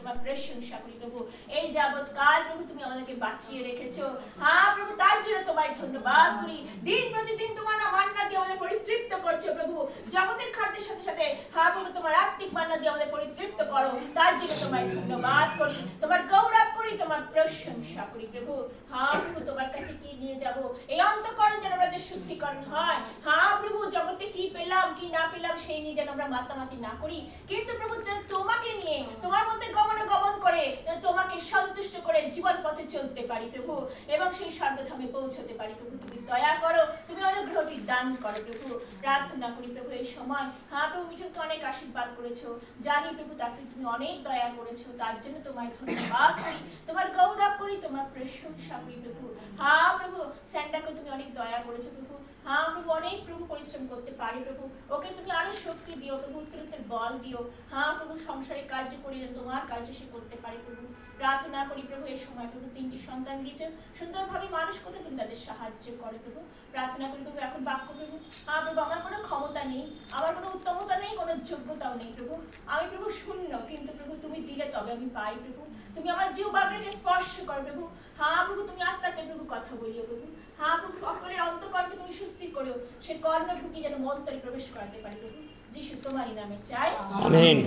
তোমার প্রশংসা করি প্রভু। এই যাবৎ কাল প্রভু তুমি আমাদেরকে বাঁচিয়ে রেখেছো। হ্যাঁ প্রভু, তার জন্য তোমায় ধন্যবাদ করি। দিন প্রতিদিন তোমার মান্না দিয়ে আমাদের পরিতৃপ্ত করছো প্রভু। জগতের খাদ্যের সাথে সাথে হ্যাঁ প্রভু তোমার আত্মিক মান্না দিয়ে আমাদের পরিতৃপ্ত করো, তার জন্য তোমায় ধন্যবাদ করি, তোমার গৌরব করি, তোমার প্রশংসা করি প্রভু। হ্যাঁ প্রভু, তোমার কাছে কি নিয়ে যাব? এই অন্তঃকরণ যেন আমাদের শুদ্ধিকরণ হয়। হ্যাঁ প্রভু, জগতে কি পেলাম কি না পেলাম সেই নিয়ে যেন আমরা মাতামাতি না করি, কিন্তু প্রভু তোমাকে নিয়ে তোমার মধ্যে গমন করে তোমাকে সন্তুষ্ট করে জীবন পথে চলতে পারি প্রভু, এবং সেই স্বর্গধামে পৌঁছতে পারি প্রভু। তুমি দয়া করো, তুমি অনুগ্রহটি দান করো প্রভু। প্রার্থনা করি প্রভু এই সময় হ্যাঁ প্রভু, মিঠুনকে অনেক আশীর্বাদ করেছো, জানি প্রভু তাকে তুমি অনেক দয়া করেছো, তার জন্য তোমায় ধন্যবাদ করি, তোমার গৌরব করি, তোমার প্রশংসা করি প্রভু। হ্যাঁ প্রভু, স্যান্ডাকে তুমি অনেক দয়া করেছো প্রভু। হ্যাঁ প্রভু, অনেক প্রভু পরিশ্রম করতে পারে প্রভু, ওকে তুমি আরো শক্তি দিও প্রভু, উত্তরোত্তর বল দিও। হ্যাঁ প্রভু, সংসারে কার্য করি যেন তোমার কার্য সে করতে পারে প্রভু। প্রার্থনা করি প্রভু এই সময় প্রভু, 3টি সন্তান দিয়েছেন, সুন্দরভাবে মানুষ করতে তুমি তাদের সাহায্য করে প্রভু। প্রার্থনা করি প্রভু এখন বাক্য প্রভু। হ্যাঁ প্রভু, আমার কোনো ক্ষমতা নেই, আমার কোনো উত্তমতা নেই, কোনো যোগ্যতাও নেই প্রভু, আমি প্রভু শূন্য, কিন্তু প্রভু তুমি দিলে তবে আমি পাই প্রভু। তুমি আমার জিহ্বাকে স্পর্শ করো প্রভু। হ্যাঁ প্রভু, তুমি আত্মাকে প্রভু কথা বলিও প্রভু। হ্যাঁ প্রভু, সকলের অন্তঃকরণকে তুমি সুস্থির করো, সে কর্ণ ঢুকি যেন মন্তরে প্রবেশ করাতে পারে প্রভু। যিশু তোমারই নামে চাই, আমেন।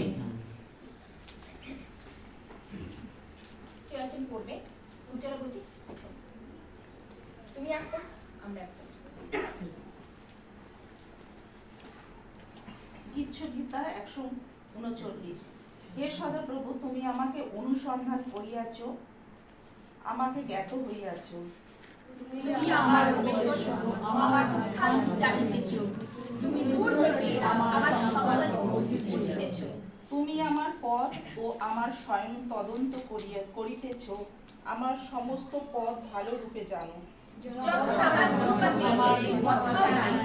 কে আছেন পড়বে? উজ্জ্বলা বলি, তুমি একটা, আমরা একটা। গীতা 139। হে সদাপ্রভু, তুমি আমাকে অনুসন্ধান করিয়াছ, আমাকে জ্ঞাত হইয়াছ। তুমি আমার আমার উত্থান জানিতেছ, তুমি দূর হইতে আমার সংকল্প বুঝিতেছ। তুমি আমার পথ ও আমার স্বয়ং তদন্ত করিতেছ, আমার সমস্ত পথ ভালো রূপে জানো। যখন আমার জিহ্বাতে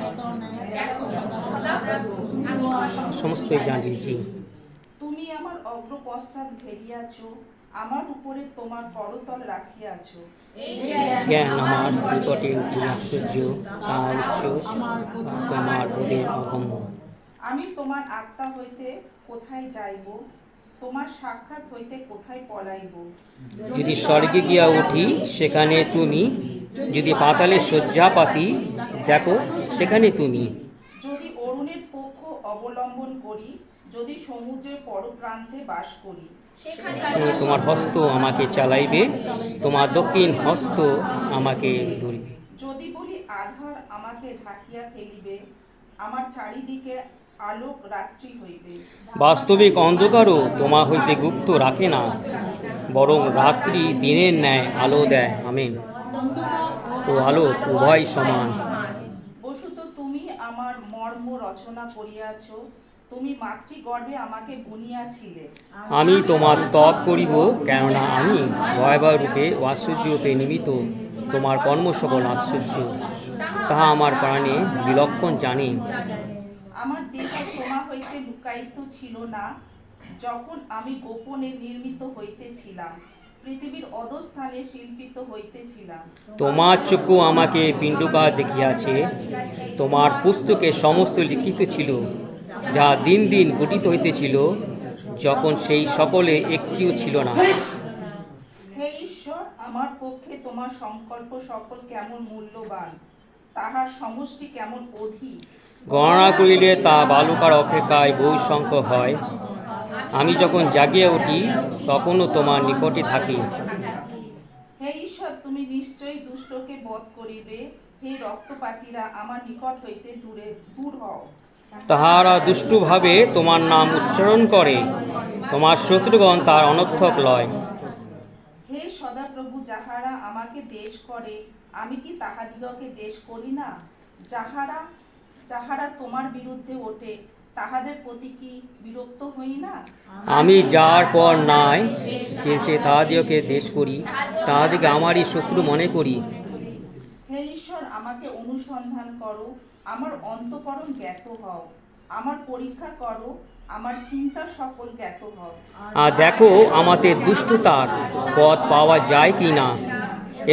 কথাও নাই, দেখো সদাপ্রভু আমি সমস্তই জানিয়েছি। তুমি আমার অগ্রপশ্চাৎ ঘেরিয়াছ, আমার উপরে তোমার করতল রাখিয়াছ। জ্ঞান আমার নিকটে অতি আশ্চর্য, তার উৎস তোমার বোধের অগম্য। আমি তোমার আত্মা হইতে কোথায় যাইব, তোমার সাক্ষাৎ হইতে কোথায় পলাইব। যদি স্বর্গে গিয়া উঠি সেখানে তুমি, যদি পাতালে শয্যা পাতি দেখো সেখানে তুমি। যদি অরুণের পক্ষ অবলম্বন করি, যদি সমুদ্রের পরপ্রান্তে বাস করি। তোমার হস্ত আমাকে চালাইবে, তোমার দক্ষিণ হস্ত আমাকে ধরিবে। যদি বলি আধার আমাকে ঢাকিয়া ফেলিবে, আমার চারিদিকে আলোক রাত্রি হইবে। বাস্তবিক অন্ধকারও তোমা হইতে গুপ্ত রাখে না, বরং রাত্রি দিনের ন্যায় আলো দেয়। আমেন। ও আলো উভয় সমান। বস্তুত তুমি আমার মর্ম রচনা করিয়াছ, তুমি মাতৃগর্ভে আমাকে বুনিয়াছিলে। আমি তোমার স্তব করিব, কেননা আমি ভয়াবহ রূপে ও আশ্চর্য রূপে নিমিত্ত তোমার কর্ম সকল আশ্চর্য, তাহা আমার প্রাণে বিলক্ষণ জানি। আমার দেহ তোমা হইতে লুকায়িত ছিল না, যখন আমি গোপনে নির্মিত হইতেছিলাম, পৃথিবীর অধস্থানে শিল্পিত হইতেছিলাম। তোমার চক্ষু আমাকে পিণ্ডকার দেখিয়াছে, তোমার পুস্তকে সমস্ত লিখিত ছিল, যা দিন দিন গঠিত হইতেছিল, যখন সেই সকলে একটিও ছিল না। হে ঈশ্বর, আমার পক্ষে তোমার সংকল্প সকল কেমন মূল্যবান, তাহার সমষ্টি কেমন অধিক। গণনা করিলে তা বালুকার অপেক্ষায় বহু সংখ্যক হয়। আমি যখন জাগিয়া উঠি তখনও তোমার নিকটে থাকি। হে ঈশ্বর, তুমি নিশ্চয়ই দুষ্টকে বধ করিবে। হে রক্তপাতীরা, আমার নিকট হইতে দূর হও। তাহারা দুষ্টভাবে তোমার নাম উচ্চারণ করে, তোমার শত্রুগণ তার অনর্থক লয়। হে সদাপ্রভু, যাহারা আমাকে দেশ করে, আমি কি তাহাদিগকে দেশ করি না? যাহারা তোমার বিরুদ্ধে ওঠে, তাহাদের প্রতি কি বিরক্ত হই না? আমি যার পর নাই চেয়েছে তাহাদিগকে দেশ করি, তাহাদিকে আমারই শত্রু মনে করি। হে ঈশ্বর, আমাকে অনুসন্ধান করো, আমার অন্তঃকরণ জ্ঞাত হও, আমার পরীক্ষা করো, আমার চিন্তা সকল জ্ঞাত হও। আর দেখো আমাদের দুষ্টতার পথ পাওয়া যায় কি না,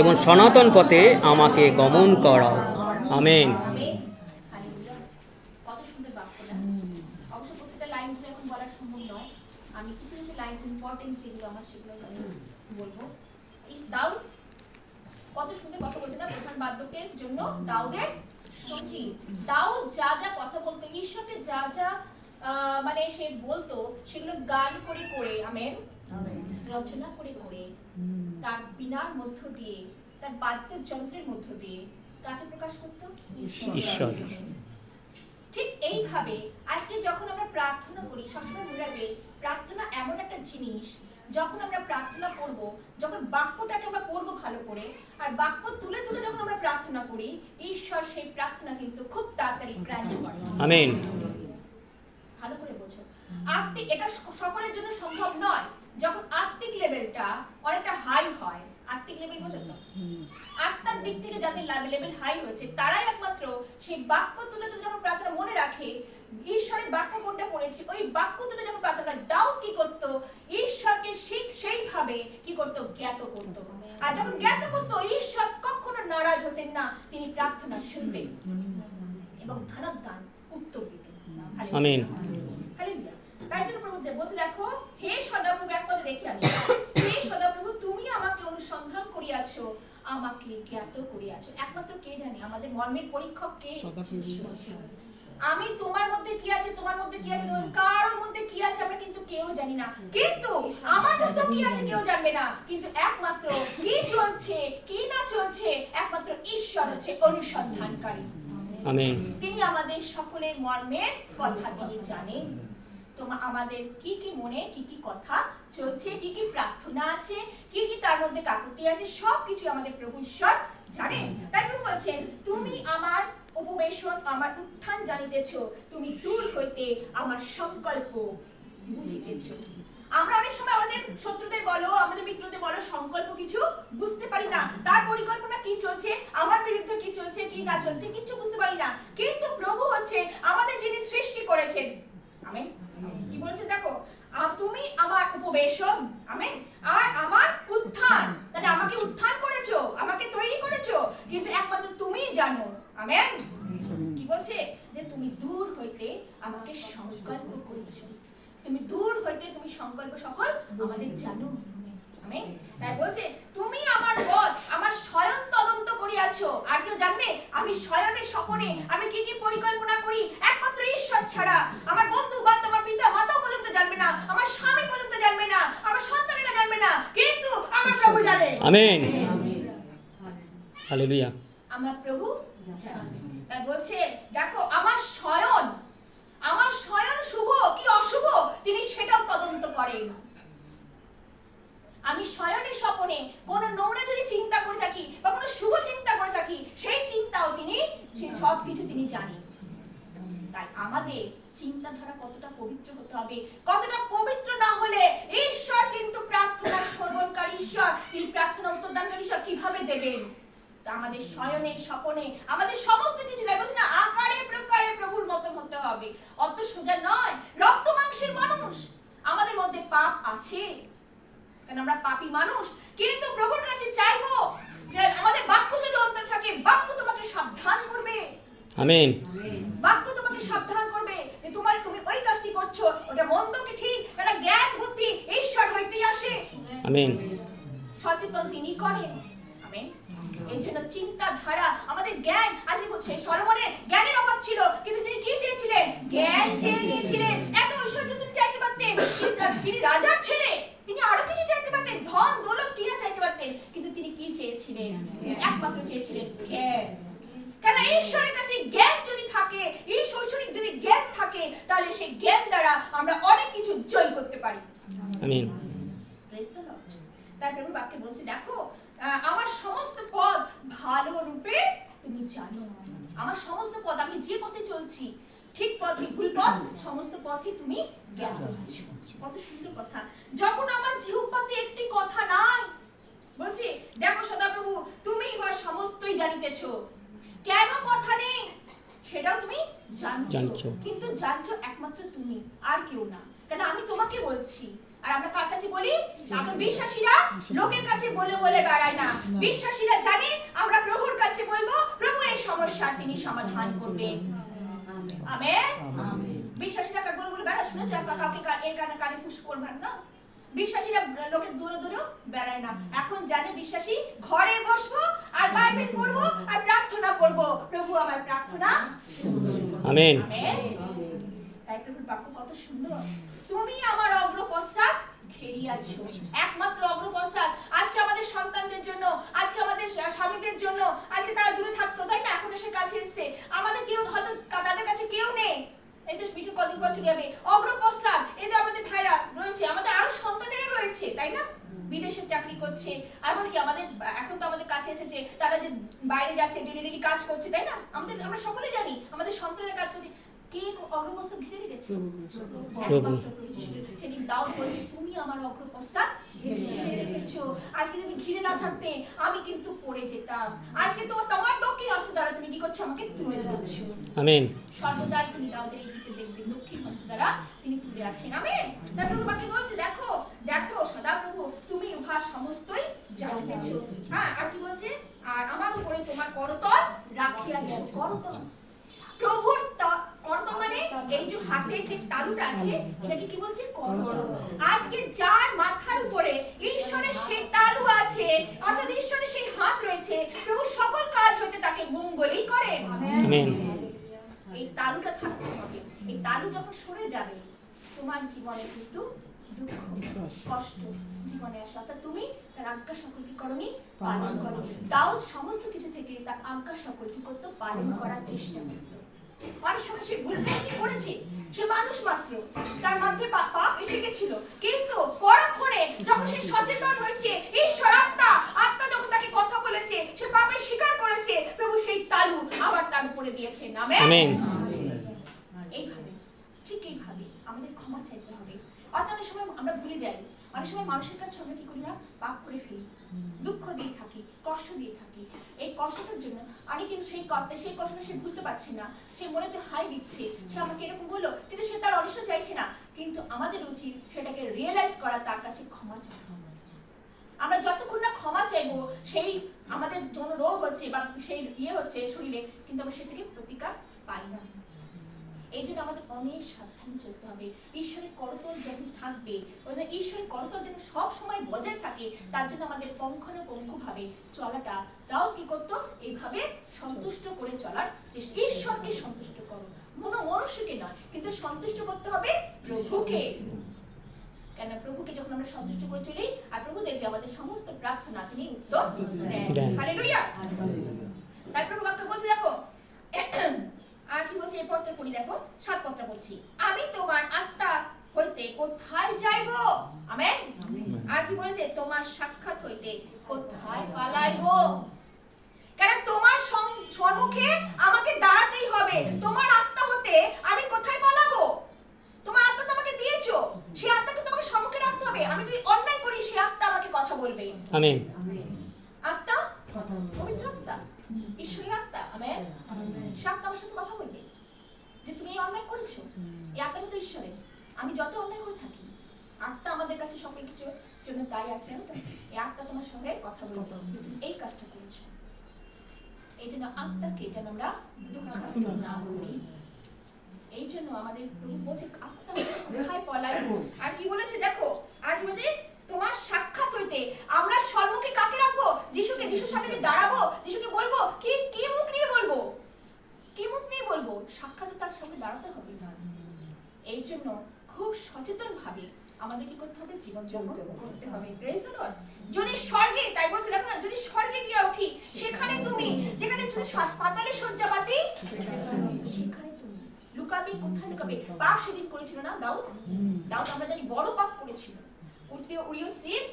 এবং সনাতন পথে আমাকে গমন করাও। আমেন। কত সুন্দর বাক্য না? অবশ্য প্রত্যেকটা লাইন এখন বলার সম্ভব নয়, আমি কিছু কিছু লাইন ইম্পর্টেন্ট যেগুলো আমার সেগুলো বলবো। এই দাউদ কত সুন্দর কথা বলছে না, প্রধান বাদ্যকের জন্য দাউদের সঙ্গী। দাউদ যা যা কথা বলতো, ঈশ্বরকে যা যা মানে সে বলতো, সেগুলো গান করে করে, আমেন, রচনা করে করে, তার বীণার মধ্য দিয়ে, তার বাদ্যযন্ত্রের মধ্য দিয়ে কাকে প্রকাশ করতো? ঈশ্বর। ঠিক এইভাবে আজকে যখন আমরা প্রার্থনা করি, সবসময় মনে রাখবে প্রার্থনা এমন একটা জিনিস, যখন আমরা প্রার্থনা করব, যখন বাক্যটাকে আমরা পড়বো ভালো করে, আর বাক্য তুলে তুলে যখন আমরা প্রার্থনা করি, ঈশ্বর সেই প্রার্থনা কিন্তু খুব তাড়াতাড়ি গ্রাহ্য করে। আমেন। ভালো করে বোঝো, আত্মিক, এটা সকলের জন্য সম্ভব নয়। যখন আত্মিক লেভেলটা অনেকটা হাই হয়, আত্মিক লেভেল বোঝো তো, আত্মার দিক থেকে যাদের লেভেল হাই হয়েছে, তারাই একমাত্র সেই বাক্য তুলে তুলে যখন প্রার্থনা মনে রাখে, ঈশ্বরের বাক্য কোনটা পড়েছি, ওই বাক্য তুলে যখন প্রার্থনা, দাউদ কি করতো? ঈশ্বরকে সেইভাবে কি করতো? জ্ঞাত করতো। আর যখন জ্ঞাত করতো, ঈশ্বর কখনো নারাজ হতেন না, তিনি প্রার্থনা শুনতেন এবং ধনাদান উত্তর দিতেন। আমেন। হালেলুয়া। তাই জন্য প্রভু বলছে, দেখো হে সদাপ্রভু, এক পদে দেখি আমি, হে সদাপ্রভু, তুমি আমাকে অনুসন্ধান করিয়াছো, আমাকে জ্ঞাত করিয়াছো। একমাত্র কে জানে? আমাদের মর্মের পরীক্ষক কে? আমি তোমার মধ্যে কি আছে, তোমার মধ্যে কি আছে, কারোর মধ্যে কি আছে আমরা কিন্তু কেউ জানি না, কিন্তু আমার মধ্যে কি আছে কেউ জানবে না। কিন্তু একমাত্র কি চলছে কি না চলছে, একমাত্র ঈশ্বর হচ্ছে অনুসন্ধানকারী। আমেন। তিনি আমাদের সকলের মর্মের কথা তিনি জানেন। আমাদের কি কি মনে কি কি কথা চলছে, কি কি প্রার্থনা আছে, কি কি তার মধ্যে কাকুতি আছে, সবকিছু আমাদের প্রভু ঈশ্বর জানেন। তাই প্রভু বলছেন, তুমি আমার উপবেশন, আমার উত্থান জানিতেছ, তুমি দূর হইতে আমার সংকল্প বুঝিতেছ। আমরা অনেক সময় আমাদের শত্রুদের বলো, আমাদের মিত্রদের বলো, সংকল্প কিছু বুঝতে পারি না, তার পরিকল্পনা কি চলছে, আমার বিরুদ্ধে কি চলছে কি না চলছে, কিছু বুঝতে পারি না। কিন্তু প্রভু হচ্ছে আমাদের যিনি সৃষ্টি করেছেন, আমেন, কি বলছে দেখো, তুমি আমার উপবেশন, আমেন, আর আমার উত্থান, তাহলে আমাকে উত্থান করেছো, আমাকে তৈরি করেছো, কিন্তু একমাত্র তুমিই জানো, আমেন। কি বলছে? যে তুমি দূর হইতে আমাকে সংকল্প করেছো, তুমি দূর হইতে তুমি সংকল্প সকল আমাদের জানো, আমেন। তাই বলছে, তুমি আমার পথ, আমার শয়ন তদন্ত করিয়াছো, আর কেউ জানবে আমি শয়নে স্বপনে আমি কি কি পরিকল্পনা করি? একমাত্র ঈশ্বর ছাড়া আমার বন্ধু বান্ধব, আমার পিতা মাতাও পর্যন্ত জানবে না, আমার স্বামী পর্যন্ত জানবে না, আমার সন্তানেরা জানবে না, কিন্তু আমার প্রভু জানে। আমেন। হালেলুয়া। আমার প্রভু জানে। তাই বলছে, দেখো আমার শয়ন শুভ কি অশুভ তিনি সেটাও তদন্ত করেন। আমি শয়নে স্বপনে কোন নোংরা যদি চিন্তা করে থাকি বা কোন শুভ চিন্তা করে থাকি, সেই চিন্তাও তিনি, সেই সব কিছু তিনি জানেন। তাই আমাদের চিন্তাধারা কতটা পবিত্র হতে হবে, কতটা পবিত্র না হলে ঈশ্বর কিন্তু প্রার্থনা শ্রবণকারী ঈশ্বর, তিনি প্রার্থনা উত্তরদানকারী ঈশ্বর কিভাবে দেবেন? আমাদের শয়নে স্বপনে আমাদের সমস্ত কিছু দেয়, বলছে না আকারে প্রকারে প্রভুর মতো হতে হবে। অত সোজা নয়, রক্ত মাংসের মানুষ, আমাদের মধ্যে পাপ আছে, কারণ আমরা পাপী মানুষ, কিন্তু প্রভুর কাছে চাইবো যে আমাদের বাক্য যদি অন্তর থাকে, বাক্য তোমাকে সাবধান করবে, আমেন। বাক্য তোমাকে সাবধান করবে যে তুমি ওই কাজটি করছো, ওটা মন্দ কি ঠিক, কারণ জ্ঞান বুদ্ধি ঈশ্বর হইতেই আসে, আমেন। সচেতন তিনি করেন, আমেন। এই জন্য চিন্তাধারা আমাদের জ্ঞান, আজকে বলছে সলোমনের জ্ঞানের অভাব ছিল, কিন্তু তিনি কি চেয়েছিলেন? জ্ঞান চেয়ে নিয়েছিলেন। এত ঐশ্বর্য তিনি চাইতে পারতেন, তিনি রাজার ছেলে, তিনি আরো কিছু চাইতে পারতেন, ধন দৌলত কিনা চাইতে পারতেন, কিন্তু তিনি কি চেয়েছিলেন? একমাত্র চেয়েছিলেন জ্ঞান। কারণ ঈশ্বরের কাছে জ্ঞান যদি থাকে, এই ঐশ্বরিক যদি জ্ঞান থাকে, তাহলে সেই জ্ঞান দ্বারা আমরা অনেক কিছু জয় করতে পারি, আমেন। Praise the Lord. তাই প্রভু বাক্যে বলছে, দেখো আমার সমস্ত পথ ভালো রূপে তুমি জানো, আমার সমস্ত পথ, আমি যে পথে চলছি, ঠিক পথ কি ভুল পথ, সমস্ত পথই তুমি জ্ঞান করছো। কত সুন্দর কথা। যখন আমার জিহ্বাতে একটি কথা নাই, বলছি দেখো সদাপ্রভু, তুমি ইহা সমস্তই জানিতেছো, কেন কথা নেই সেটাও তুমি জানছো, কিন্তু জানছো একমাত্র তুমি, আর কেউ না। কেন আমি তোমাকে বলছি, আর আমরা কার কাছে বলি? এখন বিশ্বাসীরা লোকের কাছে বলে বলে বেড়ায় না, বিশ্বাসীরা জানে আমরা প্রভুর কাছে বলবো, প্রভু এই সমস্যার তিনি সমাধান করবেন, আমেন। বিশ্বাসীরা কার বলে বলে বেড়া, শুনেছো কাউকে এর কানে কানে ফুস করবেন না, বিশ্বাসীরা লোকের দূরে দূরেও বেড়ায় না, এখন জানে বিশ্বাসী ঘরে বসবো আর বাইবেল পড়বো আর প্রার্থনা করবো, প্রভু আমার প্রার্থনা আমেন। তাই প্রভুর বাক্য কত সুন্দর, তুমি আমার অগ্রপশ্চাৎ ঘেরিয়াছো, একমাত্র অগ্রপশ্চাৎ। আজকে আমাদের সন্তানদের জন্য, আজকে আমাদের স্বামীদের জন্য, আজকে তারা দূরে থাকতো তাই না, এখন এসে কাছে এসছে, আমাদের কেউ হয়তো তাদের কাছে কেউ নেই, এই তো মিঠু কদিন পর চলে যাবে, অগ্রপশ্চাৎ এদের আমাদের ভাইরা রয়েছে, আমাদের আরো সন্তানেরা রয়েছে তাই না, বিদেশে চাকরি করছে, এমনকি আমাদের এখন তো আমাদের কাছে এসেছে তারা যে বাইরে যাচ্ছে, ডেলি কাজ করছে তাই না, আমরা সকলে জানি আমাদের সন্তানেরা কাজ করছে, কে অগ্রপশ্চাৎ ঘিরে রেখেছে? সেদিন দাউদ বলছে তুমি আমার অগ্রপশ্চাৎ ঘিরে রেখেছো, আজকে তুমি ঘিরে না থাকতে আমি কিন্তু পড়ে যেতাম, আজকে তোমার দক্ষিণ হস্ত দ্বারা তুমি কি করছো, আমাকে তুলে ধরছো। আমেন। সর্বদাই তুমি দাউদের এই গীতে দেখবে দক্ষিণ হস্ত দ্বারা তিনি তুলে আছেন। আমেন। তারপর বাকি বলছে দেখো দেখো সদাপ্রভু তুমি উহা সমস্তই জানিতেছো। হ্যাঁ, আর কি বলছে, আর আমার উপরে তোমার করতল রাখিয়াছো। করতল, প্রভুর করতল মানে এই যে হাতের যে তালুটা আছে এটাকে কি বলছে, করতল। আজকে যার মাথার উপরে ঈশ্বরের সেই তালু আছে, অর্থাৎ ঈশ্বরের সেই হাত রয়েছে, প্রভু সকল কাজ হইতে তাকে মঙ্গলই করে। আমেন। এই তালুটা থাকতে হবে, এই তালু যখন সরে যাবে তোমার জীবনে কিন্তু দুঃখ কষ্ট জীবনে আসে, অর্থাৎ তুমি তার আজ্ঞা সকল কি করনি, পালন করো। দাউদ সমস্ত কিছু থেকে তার আজ্ঞা সকল কি করতো, পালন করার চেষ্টা করতো। অনেক সময় সে ভুল করেছে, সে মানুষ মাত্র, তার মধ্যে পাপ এসে গেছিল, কিন্তু পরক্ষণে যখন সে সচেতন হয়েছে, ঈশ্বর আত্মা যখন তাকে কথা বলেছে, সে পাপের স্বীকার করেছে, প্রভু সেই তালু আবার তার উপরে দিয়েছেন। আমেন। এইভাবে, ঠিক এইভাবে আমাদের ক্ষমা চাইতে হবে। অনেক সময় আমরা ভুলে যাই, অনেক সময় মানুষের কাছে আমরা কি করি না, পাপ করে ফেলি, দুঃখ দিয়ে থাকি, কষ্ট দিয়ে থাকি। এই কষ্টটার জন্য অনেকে সেই কষ্টটা সে বুঝতে পারছে না, সে মনে হচ্ছে হাই দিচ্ছে, সে আমাকে এরকম বললো, কিন্তু সে তার অনিষ্ট চাইছে না, কিন্তু আমাদের উচিত সেটাকে রিয়েলাইজ করা, তার কাছে ক্ষমা চাওয়া। আমরা যতক্ষণ না ক্ষমা চাইবো, সেই আমাদের জন্য রোগ হচ্ছে বা সেই হচ্ছে শরীরে, কিন্তু আমরা সে থেকে প্রতিকার পাই না। এই জন্য আমাদের অনেক সাবধানে চলতে হবে। ঈশ্বরের করতল যখন থাকবে, ঈশ্বরের করতল যেন সব সময় বজায় থাকে, তার জন্য আমাদের পুঙ্খানুপুঙ্খভাবে চলাটা, তাও কি করতো, এইভাবে সন্তুষ্ট করে চলার চেষ্টা। ঈশ্বরকে সন্তুষ্ট করো, মনুষ্যকে নয়, কিন্তু সন্তুষ্ট করতে হবে প্রভুকে। কেন, প্রভুকে যখন আমরা সন্তুষ্ট করে চলি, আর প্রভু দেখবে আমাদের সমস্ত প্রার্থনা তিনি উত্তর দেন। হালেলুয়া। তাই প্রভু বাক্য বলছে, দেখো আর কি বলছে, এরপর তো পড়ি, দেখো 7 পদটা বলছি, আমি তোমার আত্মা হইতে কোথায় যাইব। আমেন। আর কি বলেছে, তোমার সাক্ষাৎ হইতে কোথায় পালাইব। কারণ তোমার সম্মুখে আমাকে দাঁড়াতেই হবে, তোমার আত্মা হতে আমি কোথায় পালাবো। তোমার আত্মা তো আমাকে দিয়েছো, সেই আত্মাকে তোমাকে সম্মুখে রাখতে হবে। আমি যদি অন্যায় করি, সেই আত্মা আমাকে কথা বলবে। আমেন। আত্মা পবিত্র আত্মা, ঈশ্বরের আত্মা। আমেন। সে আত্মা আমার সাথে কথা বলবে যে তুমি এই অন্যায় করেছো, এই আত্মাটা তো ঈশ্বরের, আমি যত অন্যায় করে থাকি, আত্মা আমাদের কাছে সকল কিছুর জন্য তাই আছে, এই আত্মা তোমার সঙ্গে কথা বলবে, তুমি এই কাজটা করেছো। এই জন্য আত্মাকে যেন আমরা দুঃখান্বিত না করি। এই জন্য আমাদের প্রভু বলছে, আত্মা কোথায় পলাইবো। আর কি বলেছে দেখো, আর কি বলছে, তোমার সাক্ষাৎ হইতে আমরা সম্মুখে কাকে রাখবো, যিশুকে। যিশুর সামনে যে দাঁড়াবো, যিশুকে বলবো, কি মুখ নিয়ে বলবো, কি মুখ নিয়ে বলবো, সাক্ষাৎ তার সামনে দাঁড়াতে হবে। এই জন্য খুব সচেতন ভাবে আমাদের কি করতে হবে, জীবন যাপন করতে হবে। Praise the Lord. যদি স্বর্গে, তাই বলছে দেখো না, যদি স্বর্গে গিয়ে উঠি, সেখানে তুমি, যেখানে পাতালে শয্যাপাতি, সেখানে তুমি লুকাবে। কোথায় লুকাবে? পাপ সেদিন করেছিল না দাউদ, আমরা জানি বড় পাপ করেছিল। উড়িয় স্ত্রীর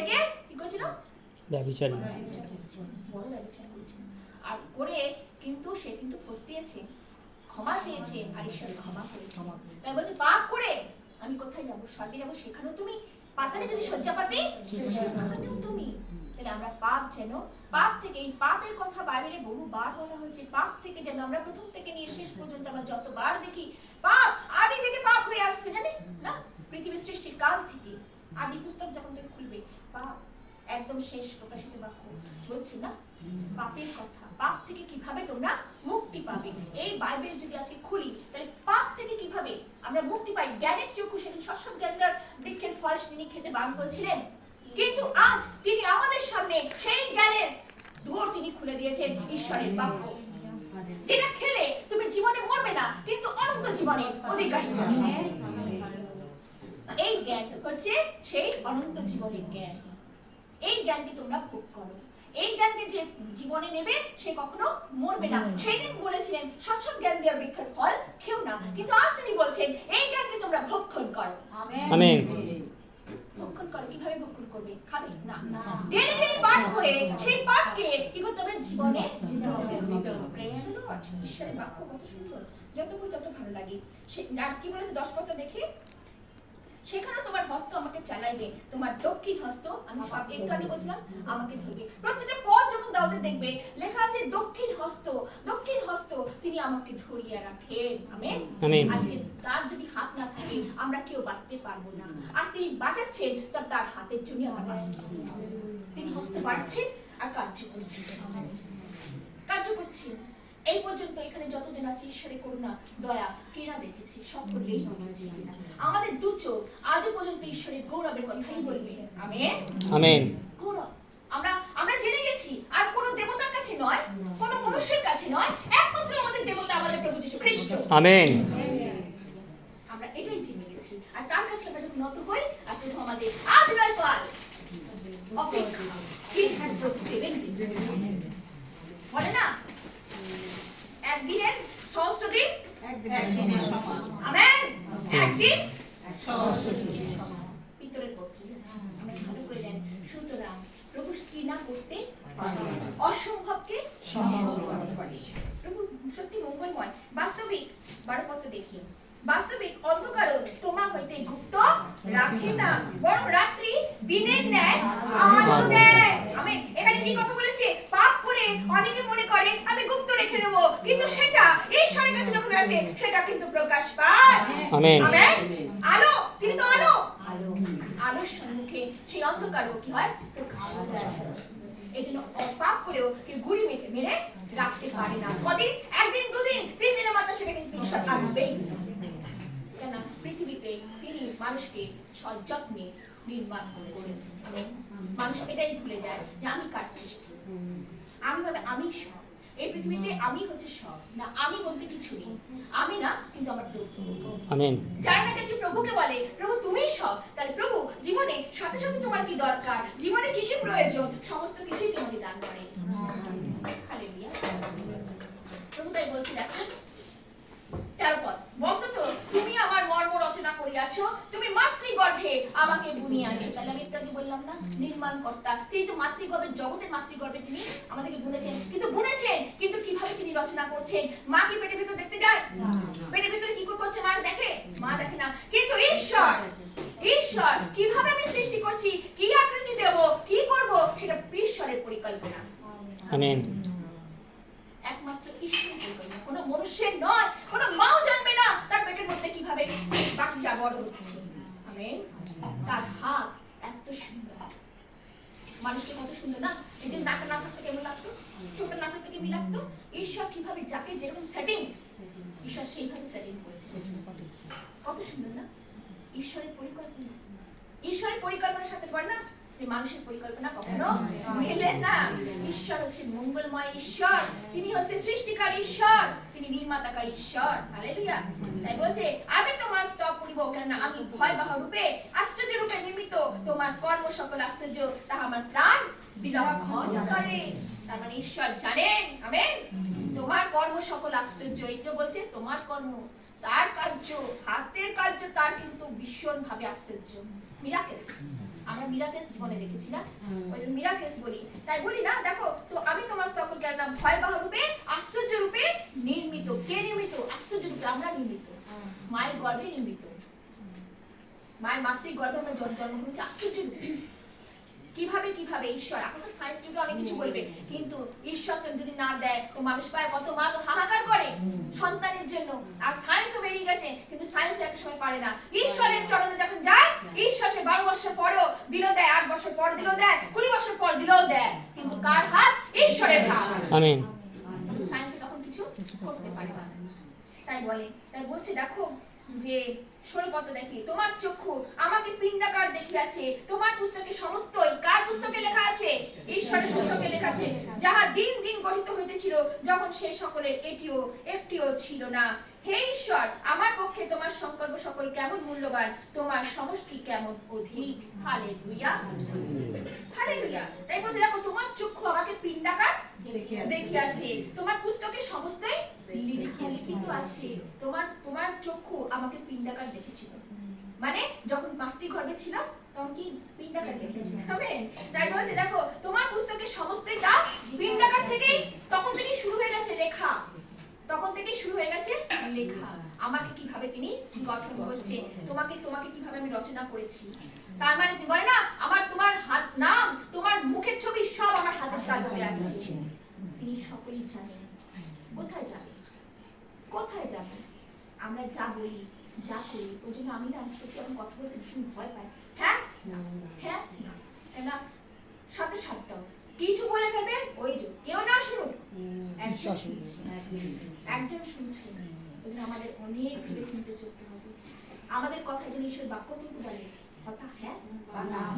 একে কি করেছিল, ব্যভিচারী, বড় ব্যভিচার করেছিল। আর করে কিন্তু সে কিন্তু ফসিয়েছে, ক্ষমা চেয়েছে, আর ঈশ্বর ক্ষমা করেছে। তাই বলছে, পাপ করে আমি কোথায় যাব, স্বর্গে যাব, সেখানেও তুমি। পাতালে যদি শয্যাপাতি, সেখানেও তুমি। তাহলে আমরা পাপ যেন, পাপ থেকে, এই পাপের কথা বাইবেলে বহুবার বলা হয়েছে, পাপ থেকে যেন আমরা প্রথম থেকে নিয়ে শেষ পর্যন্ত আমরা যতবার দেখি, পাপ আদি থেকে পাপ হয়ে আসছে, জানেন না, পৃথিবীর সৃষ্টির কাল থেকে। আদি পুস্তক যখন তুমি খুলবে, পাপ একদম শেষ প্রকাশিত বাক্য বলছি না, পাপের কথা। পাপ থেকে কিভাবে তোমরা মুক্তি পাবে। এই বাইবেল যদি আজকে খুলি তাহলে পাপ থেকে কিভাবে আমরা মুক্তি পাই। জ্ঞানের চক্ষু সেদিন শস্য জ্ঞানের বৃক্ষের ফল তিনি খেতে বারণ করেছিলেন, কিন্তু আজ তিনি আমাদের সামনে সেই জ্ঞানের দুয়ার তিনি খুলে দিয়েছেন, ঈশ্বরের বাক্য, যেটা খেলে তুমি জীবনে মরবে না কিন্তু অনন্ত জীবনের অধিকারী হবে। এই জ্ঞান হচ্ছে সেই অনন্ত জীবনের জ্ঞান। এই জ্ঞানকে তোমরা ভোগ করো। এই জ্ঞানকে যে জীবনে নেবে সে কখনো মরবে না। সেই দিন বলেছিলেন সৎ জ্ঞান দেওয়ার বৃক্ষের ফল খেও না, কিন্তু আজ তিনি বলছেন এই জ্ঞানকে তোমরা ভক্ষণ করো। আমেন। ভক্ষণ করো। কিভাবে ভক্ষণ করবে? খাবে না, ডেলি ডেলি পাঠ করে সেই পাঠকে কি করতে হবে? জীবনে দিতে হবে। Praise the Lord. ঈশ্বরের বাক্য কত সুন্দর, যত পড়ি তত ভালো লাগে। সে আর কি বলেছে 10 পত্র দেখি, সেখানে তোমার হস্ত আমাকে চালাইবে, তোমার দক্ষিণ হস্ত, আমি সব একটু আগে বলছিলাম, আমাকে ধরবে। প্রত্যেকটা পদ যখন দাউদের দেখবে লেখা আছে দক্ষিণ হস্ত, দক্ষিণ হস্ত তিনি আমাকে ধরিয়ে রাখেন। আমেন। আজকে তার যদি হাত না থাকে আমরা কেউ বাঁচতে পারবো না। আজ তিনি বাঁচাচ্ছেন তার হাতের জন্য আমরা বাঁচছি। তিনি হস্ত বাড়াচ্ছেন আর কার্য করছেন, কার্য করছেন। এই পর্যন্ত এখানে যতজন আছে ঈশ্বরের করুণা দয়া কে না দেখেছি? সকলেই দেখেছি। আমাদের দু চোখ আজও পর্যন্ত ঈশ্বরের গৌরবের কথাই বলবে। Amen, amen. গৌরব আমরা জেনে গেছি আর কোনো দেবতার কাছে নয়, কোনো মনুষ্যের কাছে নয়, একমাত্র আমাদের দেবতা আমাদের প্রভু যীশু খ্রিস্ট। আমেন। আমরা এটাই জেনে গেছি। আর তার কাছে আমরা যখন নত হই আর প্রভু আমাদের আজ নয় কাল অপেক্ষা দেবেন। বলে না একদিনের সহস্র দিন একদিনের সমান। আমেন। একদিন সহস্র দিনের সমান। পিতরের পত্রে আছে আমরা ভালো করে জানি। সুতরাং প্রভু কি না করতে পারে, অসম্ভবকে সম্ভব করে। প্রভু সত্যি মঙ্গলময়। বাস্তবিক 12 পত্র দেখি, বাস্তবিক অন্ধকার তোমা হইতে গুপ্ত রাখে না, বরং রাত্রি দিনের ন্যায় আলো দেয়। আমেন। এখানে কি কথা বলেছে? পাপ করে অনেকে মনে করে আমি গুপ্ত রেখে দেব, কিন্তু সেটা ঈশ্বরের কাছে যখন আসে সেটা কিন্তু প্রকাশ পায়। আমেন। আমেন। আলো, তিনি তো আলো। আলোর সম্মুখে সেই অন্ধকারও কি হয়? প্রকাশ পায়। এই জন্য পাপ করেও কেউ গুড়ি মেরে রাখতে পারে না। কদিন? একদিন, দুদিন, 3 দিনের মাথায় সেটা কিন্তু ঈশ্বর আনবেই। কেন? পৃথিবীতে তিনি মানুষকে সযত্নে নির্মাণ করেছেন। মানুষ এটাই ভুলে যায় যে আমি কার সৃষ্টি, আমি ভাবে আমি সব, এই পৃথিবীতে আমি হচ্ছে সব না, আমি বলতে কিছু নেই। আমি না, কিন্তু আমার প্রভু। আমেন। যারা না কাছে প্রভুকে বলে প্রভু তুমিই সব, তাহলে প্রভু জীবনে সাথে সাথে তোমার কি দরকার, জীবনে কি কি প্রয়োজন, সমস্ত কিছুই তোমাকে দান করে। হালেলুয়া। প্রভু তাই বলছি, দেখো তারপর বস্তুত তুমি আমার মর্ম রচনা করিয়াছো, তুমি মাতৃগর্ভে আমাকে বুনিয়াছো। তাহলে আমি একটু আগে বললাম না, নির্মাণকর্তা তিনি তো মাতৃগর্ভে, জগতের মাতৃগর্ভে তিনি আমাদেরকে বুনেছেন। কিন্তু কিভাবে তিনি রচনা করছেন? মা কি পেটের ভিতর দেখতে যায়? পেটের ভিতরে কি করছে মা দেখে? মা দেখে না। কিন্তু ঈশ্বর কিভাবে আমি সৃষ্টি করছি, কি আকৃতি দেব, কি করব, সেটা ঈশ্বরের পরিকল্পনা। আমেন। একমাত্র ঈশ্বরের পরিকল্পনা, কোনো মনুষ্যের নয়। কোনো মাও জানবে না তার পেটের মধ্যে কিভাবে বাচ্চা বড় হচ্ছে। আমেন। তার হাত এত সুন্দর, মানুষকে কত সুন্দর না? এই যে নাক না থাকতে কেমন লাগতো, ছোট না থাকতে কেমন লাগতো। ঈশ্বর কিভাবে যাকে যেরকম সেটিং, ঈশ্বর সেইভাবে সেটিং করেছে। কত সুন্দর না ঈশ্বরের পরিকল্পনা। ঈশ্বরের পরিকল্পনার সাথে বল না যে মানুষের পরিকল্পনা কখনো মেলে না। ঈশ্বর হচ্ছে মঙ্গলময় ঈশ্বর, তিনি হচ্ছে সৃষ্টিকার ঈশ্বর, তিনি নির্মাতাকার ঈশ্বর। হালেলুয়া। তাই বলছে আমি তোমার স্তব করিব, কেন আমি ভয়াবহ রূপে আশ্চর্য রূপে নির্মিত, তোমার কর্ম সকল আশ্চর্য, তাহা আমার প্রাণ বিলক্ষণ করে। তার মানে ঈশ্বর জানেন, আমেন, তোমার কর্ম সকল আশ্চর্য। এইটা বলছে তোমার কর্ম, তার কার্য, হাতের কার্য তার কিন্তু ভীষণ ভাবে আশ্চর্য। মিরাকেলস, আমরা মিরাকেলস জীবনে দেখেছি না, ওই মিরাকেলস বলি। তাই বলি না, দেখো তো আমি তোমার স্তবকে কেন ভয়াবহ রূপে আশ্চর্য রূপে নির্মিত। কে নির্মিত? আশ্চর্য রূপে আমরা নির্মিত, মায়ের গর্ভে নির্মিত। মায়ের মাতৃ গর্ভে আমরা জন্মগ্রহণ করেছি আশ্চর্য রূপে। কিভাবে কিভাবে ঈশ্বর, এখন তো সায়েন্স যুগে অনেক কিছু বলবে, কিন্তু ঈশ্বর তো যদি না দেয় তো মানুষ পায় কত, মা তো হাহাকার করে সন্তানের জন্য। আর সায়েন্সও বেরিয়ে গেছে, কিন্তু সায়েন্স একটা সময় পারে না। ঈশ্বরের চরণে যখন যায়, ঈশ্বর সে 12 বছর পরেও দিলেও দেয়, 8 বছর পর দিলেও দেয়, 20 বছর পর দিলেও দেয়, কিন্তু কার হাত? ঈশ্বরের হাত। আমেন। সায়েন্সে তখন কিছু করতে পারে না। তাই বলে, তাই বলছে দেখো যে 16 পদ দেখি, তোমার চক্ষু আমাকে পিণ্ডাকার দেখিয়াছে, তোমার পুস্তকে সমস্তই, কার পুস্তকে লেখা আছে? ঈশ্বরের পুস্তকে লেখা আছে, যাহা দিন দিন গঠিত হইতেছিল, যখন সে সকলের একটিও ছিল না। হে ঈশ্বর, আমার পক্ষে তোমার সংকল্প সকল কেমন মূল্যবান, তোমার সমষ্টি কেমন অধিক। Hallelujah, hallelujah. তাই বলছে দেখো, তোমার চক্ষু আমাকে পিণ্ডাকার দেখিয়াছে, তোমার পুস্তকে সমস্তই লিখিত আছে। তোমার চক্ষু আমাকে পিণ্ডাকার দেখেছিল, মানে যখন মাতৃগর্ভে ছিলাম তখন কি পিণ্ডাকার দেখেছি। আমেন। তাই বলছে দেখো, তোমার পুস্তকে সমস্তই তা পিণ্ডাকার থেকেই, তখন থেকেই শুরু হয়ে গেছে লেখা, তখন থেকেই শুরু হয়ে গেছে লেখা। আমাকে কিভাবে তিনি গঠন করছে, তোমাকে কিভাবে আমি রচনা করেছি। তার মানে তিনি বলে না, তোমার হাত, নাম, তোমার মুখের ছবি সব আমার হাতের তালুতে আছে। তিনি সকলেই জানেন কোথায় যাবে, কোথায় যাবে, আমরা যা বলি, যা করি। ওই জন্য আমি না সত্যি এখন কথা বলতে ভীষণ ভয় পাই। হ্যাঁ হ্যাঁ না, সাথে সাতটাও কিছু বলে ফেলবে, ওই যে কেউ না শুনুক, একজন শুনছে, একজন শুনছে। আমাদের অনেক ভেবে চিন্তে চলতে হবে। আমাদের কথা যেন ঈশ্বরের বাক্য কিন্তু বলে, কথা হ্যাঁ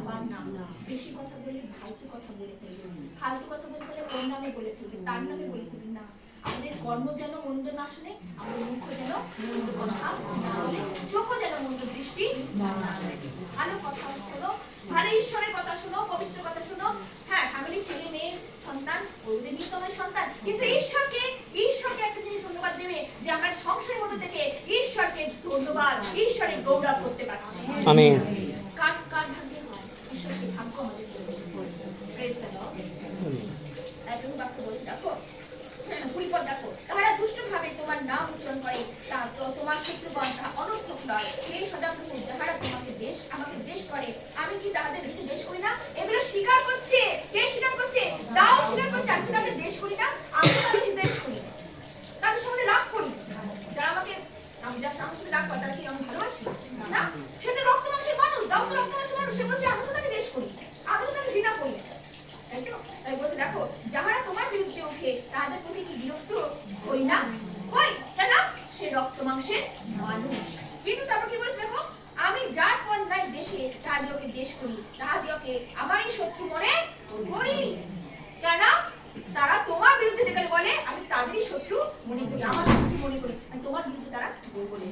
বা না। বেশি কথা বলে ফালতু কথা বলে ফেলবে, ফালতু কথা বলে ফেলে ওর নামে বলে ফেলবে, তার নামে বলে ফেলবে না। আমাদের কর্ম যেন মন্দ না শুনে, আমাদের মুখ যেন মন্দ কথা না বলে, চোখও যেন মন্দ দৃষ্টি না রাখে। ভালো কথা শোনো, ভালো ঈশ্বরের কথা শোনো, পবিত্র কথা শোনো। হ্যাঁ, ফ্যামিলি, ছেলে মেয়ে সন্তান, ওদের নিয়ে তোমার সন্তান, কিন্তু ঈশ্বরকে একটা জিনিস ধন্যবাদ দেবে যে আমরা সংসারের মধ্যে থেকে ঈশ্বরকে ধন্যবাদ, ঈশ্বরের গৌরব করতে পারছি। আমেন। কার ভাগ্যে হয় ঈশ্বরকে ভাগ্য আমাদের প্রেজ দ্য লর্ড। তুমি বাক্য বলতে দেখো, 20 পদ দেখো, তাহারা দুষ্টভাবে তোমার নাম উচ্চারণ করে, তা তোমার শত্রুগণ তাহা অনর্থক নয়। হে সদাপ্রভু, যাহারা আমাকে দেশ করে, আমি কি তাহাদের দেশ করি না? এগুলো স্বীকার করছে, কে স্বীকার করছে? তাও স্বীকার করছে, আমি তাদের দেশ করি না, আমি তাদের দেশ করি, তাদের সঙ্গে রাগ করি। যারা আমার সাথে রাগ করে, তারা কি আমি ভালোবাসি না? সে তো রক্ত মাংসের মানুষ, দাও তো রক্ত মাংসের মানুষ, সে বলছে আমি তো তাকে দেশ করি, আমি তো তাকে ঘৃণা করি। তাই তো? তাই বলছে দেখো, যাহারা তোমার বিরুদ্ধে ওঠে, তাদের প্রতি কি বিরক্ত হই না? হই কেন? সে রক্ত মাংসের মানুষ। কিন্তু তারপর কি বলছে দেখো, আমি যার পর নাই দেশে, তাহাদিওকে দেশ করি, তাহাদিওকে আমারই শত্রু মনে করি। কেন? তারা তোমার বিরুদ্ধে যেখানে বলে, আমি তাদেরই শত্রু মনে করি, আমার শত্রু মনে করি, আর তোমার বিরুদ্ধে তারা বলে।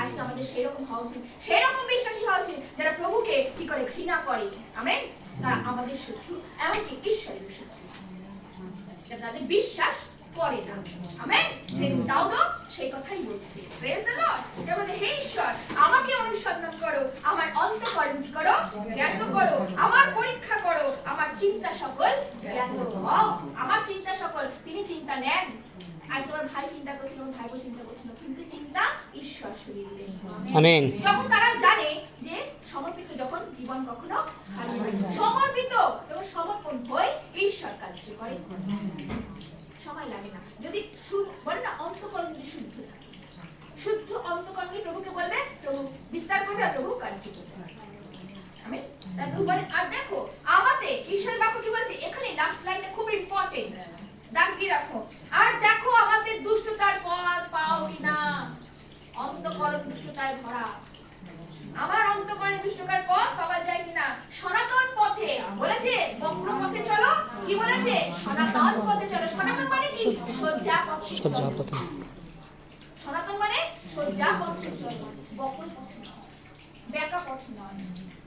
আজকে আমাদের সেরকম হওয়া উচিত, সেরকম বিশ্বাসী হওয়া উচিত যারা প্রভুকে কি করে? ঘৃণা করে। আমেন। তারা আমাদের শত্রু, এমনকি ঈশ্বরের শত্রু, তাদের বিশ্বাস করে না। আমেন। তাও তো সেই কথাই বলছে। Praise the Lord. এটা বলে, হে ঈশ্বর, আমাকে অনুসন্ধান করো, আমার অন্তঃকরণ কি করো? জ্ঞাত করো, আমার পরীক্ষা করো, আমার চিন্তা সকল জ্ঞাত হও। আমার চিন্তা সকল তিনি চিন্তা নেন। আজ আমার ভাই চিন্তা করছিল, আমার ভাই বোন চিন্তা করছিল, কিন্তু চিন্তা ঈশ্বর সরিয়ে দিলেন। আমেন। যখন তারা জানে যে সমর্পিত যখন জীবন কখনো হারায় না, সমর্পিত এবং সমর্পণ হয়ে ঈশ্বর কার্য করে, সময় লাগে না। যদি বলে না, অন্তঃকরণ যদি শুদ্ধ থাকে, শুদ্ধ অন্তঃকরণ প্রভুকে বলবে, প্রভু বিস্তার করবে আর প্রভু কার্য করবে। আমেন। তারপর বলে, আর দেখো আমাদের ঈশ্বরের বাক্য কি বলছে এখানে, লাস্ট লাইনটা খুব ইম্পর্টেন্ট, দাগ দিয়ে রাখো। আর দেখো আমাদের দুষ্টতার পথ পাও কিনা। অন্তঃকরণ দুষ্টতায় ভরা, আমার অন্তঃকরণে দুষ্টতার পথ পাওয়া যায় কিনা। সনাতন পথে বলেছে, বক্র পথে চলো, কি বলেছে? সনাতন পথে চলো। সনাতন মানে কি? সোজা পথে চলো। সনাতন মানে সোজা পথে চলো, বক্র পথে নয়, বেঁকা পথ নয়।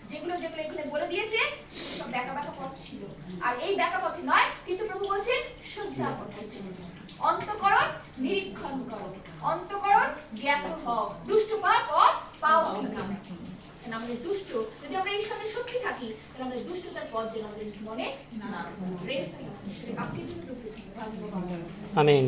যেগুলো এখানে বলে দিয়েছে সব বেঁকা পথ ছিল, আর এই বেঁকা পথে নয়, কিন্তু প্রভু বলছেন সোজা পথে চলো। অন্তঃকরণ নিরীক্ষণ করো, অন্তঃকরণ জ্ঞাত হও, দুষ্ট পথ পাও কিনা। আমাদের দুষ্ট, যদি আমরা এই সাথে সত্যি থাকি, তাহলে আমাদের দুষ্টতার পথ যেন আমাদের মনে না। Praise the Lord. ঈশ্বরের বাক্যের জন্য আমেন।